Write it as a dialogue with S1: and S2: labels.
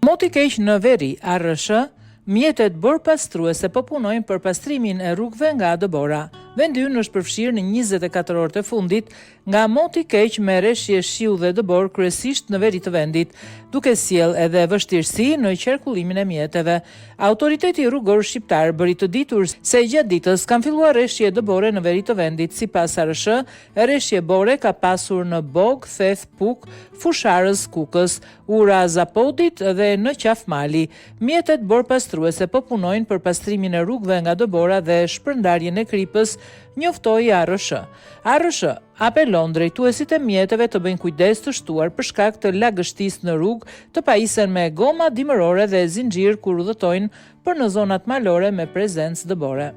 S1: Moti keq në veri, ARSH, mjetet borpastruese po punojnë për pastrimin e rrugëve nga dëbora. Vendi ynë është përfshirë në 24 orët e fundit nga moti keq me rreshje shiu dhe dëbor kryesisht në veri të vendit, duke sjell edhe vështirësi në qarkullimin e mjeteve. Autoriteti rrugor shqiptar bëri të ditur se gjatë ditës kanë filluar rreshje dëbore në veri të vendit. Sipas ARSH, rreshje bore ka pasur në Bog, Theth, Puk, Fusharës, Kukës, Ura Zapodit dhe në Qafmali. Mjetet borpastruese po punojnë për pastrimin e rrugëve nga dëbora dhe shpërndarjen e kripës, njoftoi ARSH. ARSH apelon drejtuesit e mjeteve të bëjnë kujdes të shtuar për shkak të lagështisë në rrugë, të pajisen me goma dimërore dhe zinxhir kur udhëtojnë për në zonat malore me prezencë dëbore.